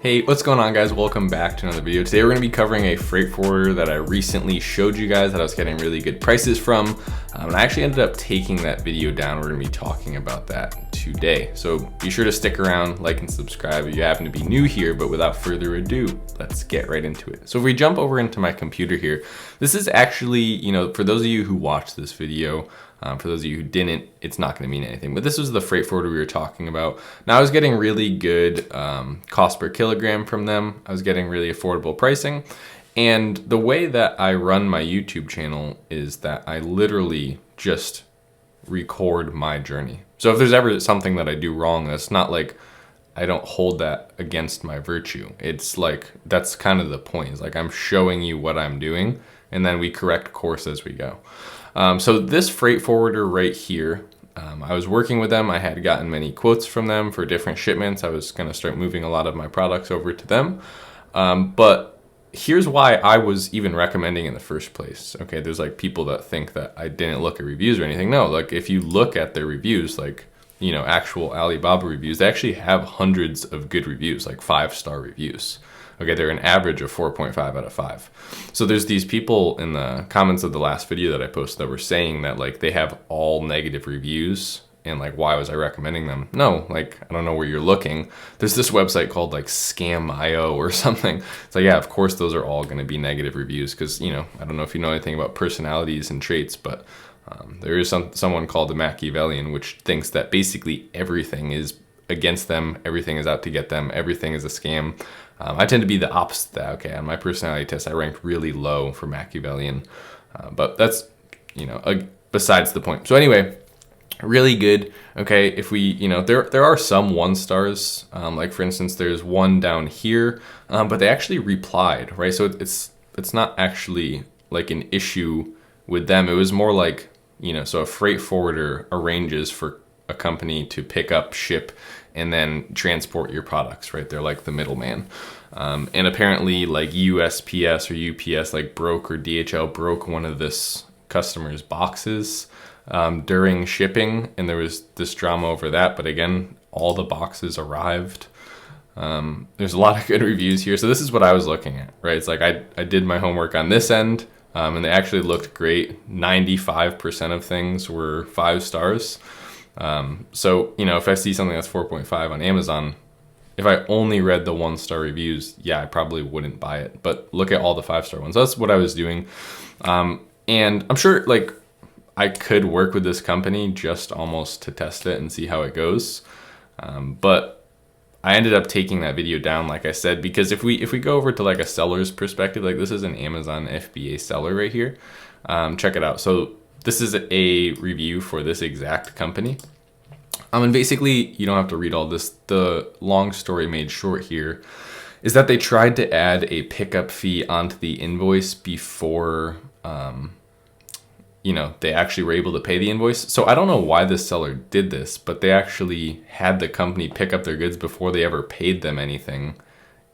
Hey, what's going on guys? Welcome back to another video. Today we're going to be covering a freight forwarder that I recently showed you guys that I was getting really good prices from. And I actually ended up taking that video down. We're going to be talking about that today. So be sure to stick around, like and subscribe if you happen to be new here, but without further ado, let's get right into it. So if we jump over into my computer here, this is actually, for those of you who watched this video, for those of you who didn't, it's not going to mean anything. But this was the freight forwarder we were talking about. Now I was getting really good cost per kilogram from them. I was getting really affordable pricing. And the way that I run my YouTube channel is that I literally just record my journey. So if there's ever something that I do wrong, that's not like I don't hold that against my virtue. It's like, that's kind of the point. It's like I'm showing you what I'm doing and then we correct course as we go. So this freight forwarder right here, I was working with them. I had gotten many quotes from them for different shipments. I was going to start moving a lot of my products over to them. But here's why I was even recommending in the first place. Okay, there's like people that think that I didn't look at reviews or anything. No, like if you look at their reviews, like, actual Alibaba reviews, they actually have hundreds of good reviews, like 5-star reviews. Okay, they're an average of 4.5 out of 5. So there's these people in the comments of the last video that I posted that were saying that like they have all negative reviews and like why was I recommending them? No, like I don't know where you're looking. There's this website called like Scam.io or something. It's like, yeah, of course those are all going to be negative reviews because, I don't know if you know anything about personalities and traits, but there is someone called the Machiavellian, which thinks that basically everything is against them, everything is out to get them, everything is a scam. I tend to be the opposite of that. Okay, on my personality test, I ranked really low for Machiavellian, but that's, besides the point. So anyway, really good. Okay, if we, there are some 1 stars, like for instance, there's one down here, but they actually replied, right? So it's not actually like an issue with them. It was more like, so a freight forwarder arranges for a company to pick up, ship, and then transport your products, right? They're like the middleman. And apparently like USPS or UPS like broke, or DHL broke one of this customer's boxes during shipping, and there was this drama over that. But again, all the boxes arrived. There's a lot of good reviews here. So this is what I was looking at, right? It's like I did my homework on this end, and they actually looked great. 95% of things were 5 stars. So, if I see something that's 4.5 on Amazon, if I only read the 1-star reviews, yeah, I probably wouldn't buy it. But look at all the 5-star ones. That's what I was doing. And I'm sure like I could work with this company just almost to test it and see how it goes. But I ended up taking that video down, like I said, because if we go over to like a seller's perspective, like this is an Amazon FBA seller right here. Check it out. So this is a review for this exact company. And basically, you don't have to read all this. The long story made short here is that they tried to add a pickup fee onto the invoice before, they actually were able to pay the invoice. So I don't know why this seller did this, but they actually had the company pick up their goods before they ever paid them anything.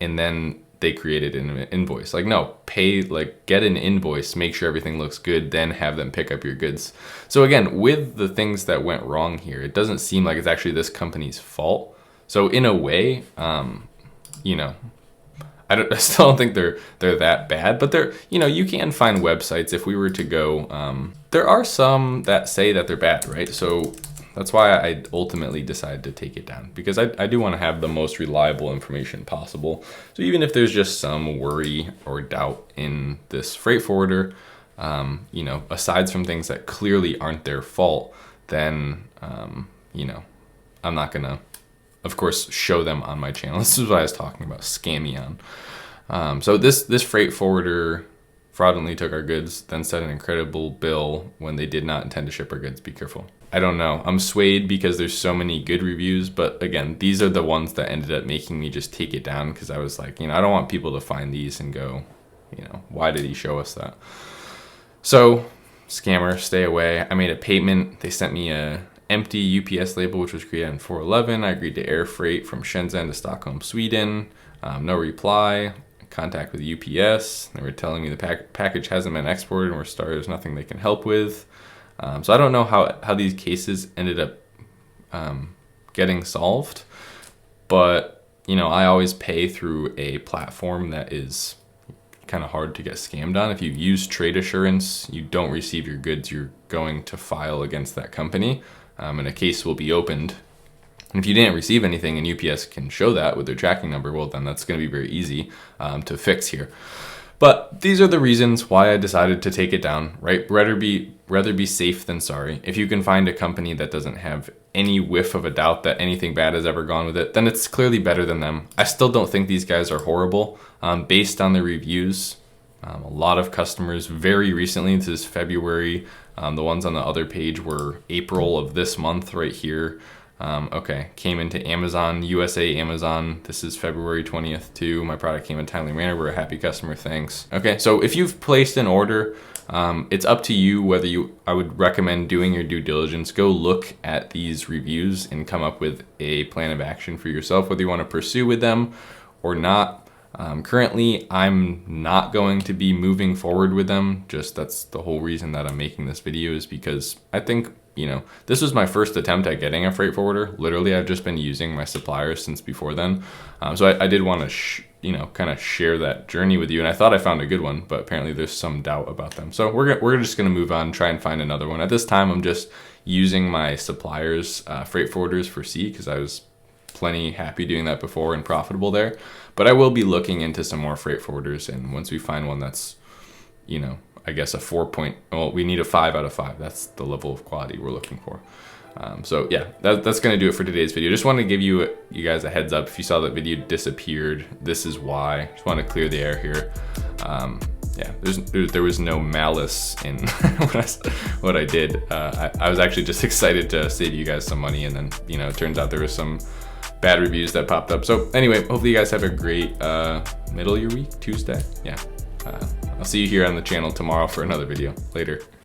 And then they created an invoice. Like, no, get an invoice, make sure everything looks good, then have them pick up your goods. So again, with the things that went wrong here, it doesn't seem like it's actually this company's fault. So in a way, I still don't think they're that bad, but they're, you can find websites if we were to go, there are some that say that they're bad, right? So that's why I ultimately decided to take it down, because I do want to have the most reliable information possible. So even if there's just some worry or doubt in this freight forwarder, aside from things that clearly aren't their fault, then, I'm not going to, of course, show them on my channel. This is what I was talking about, Scamion. So this freight forwarder fraudulently took our goods, then set an incredible bill when they did not intend to ship our goods. Be careful. I don't know. I'm swayed because there's so many good reviews, but again, these are the ones that ended up making me just take it down, because I was like, I don't want people to find these and go, why did he show us that? So, scammer, stay away. I made a payment. They sent me a empty UPS label, which was created on 4/11. I agreed to air freight from Shenzhen to Stockholm, Sweden. No reply. Contact with UPS. They were telling me the package hasn't been exported and there's nothing they can help with. So I don't know how these cases ended up getting solved, but you know, I always pay through a platform that is kind of hard to get scammed on. If you use Trade Assurance, you don't receive your goods, you're going to file against that company, and a case will be opened. And if you didn't receive anything and UPS can show that with their tracking number, well, then that's going to be very easy to fix here. But these are the reasons why I decided to take it down, right? Rather be safe than sorry. If you can find a company that doesn't have any whiff of a doubt that anything bad has ever gone with it, then it's clearly better than them. I still don't think these guys are horrible. Based on the reviews, a lot of customers very recently, this is February, the ones on the other page were April of this month right here. Okay, came into Amazon, USA, Amazon. This is February 20th too. My product came in a timely manner. We're a happy customer, thanks. Okay, so if you've placed an order, it's up to you whether I would recommend doing your due diligence. Go look at these reviews and come up with a plan of action for yourself, whether you want to pursue with them or not. Currently, I'm not going to be moving forward with them. Just that's the whole reason that I'm making this video, is because I think, you know, this was my first attempt at getting a freight forwarder. Literally, I've just been using my suppliers since before then. So I did want to, you know, kind of share that journey with you. And I thought I found a good one, but apparently there's some doubt about them. So we're just going to move on, try and find another one. At this time, I'm just using my suppliers, freight forwarders for Sea, because I was plenty happy doing that before and profitable there. But I will be looking into some more freight forwarders, and once we find one that's, you know, I guess a 4 point, well, we need a 5 out of 5. That's the level of quality we're looking for. So yeah, that's going to do it for today's video. Just wanted to give you guys a heads up. If you saw that video disappeared, this is why. Just want to clear the air here. Yeah, there was no malice in what I did. I was actually just excited to save you guys some money, and then, you know, it turns out there was some bad reviews that popped up. So anyway, hopefully you guys have a great middle of your week, Tuesday. Yeah. I'll see you here on the channel tomorrow for another video. Later.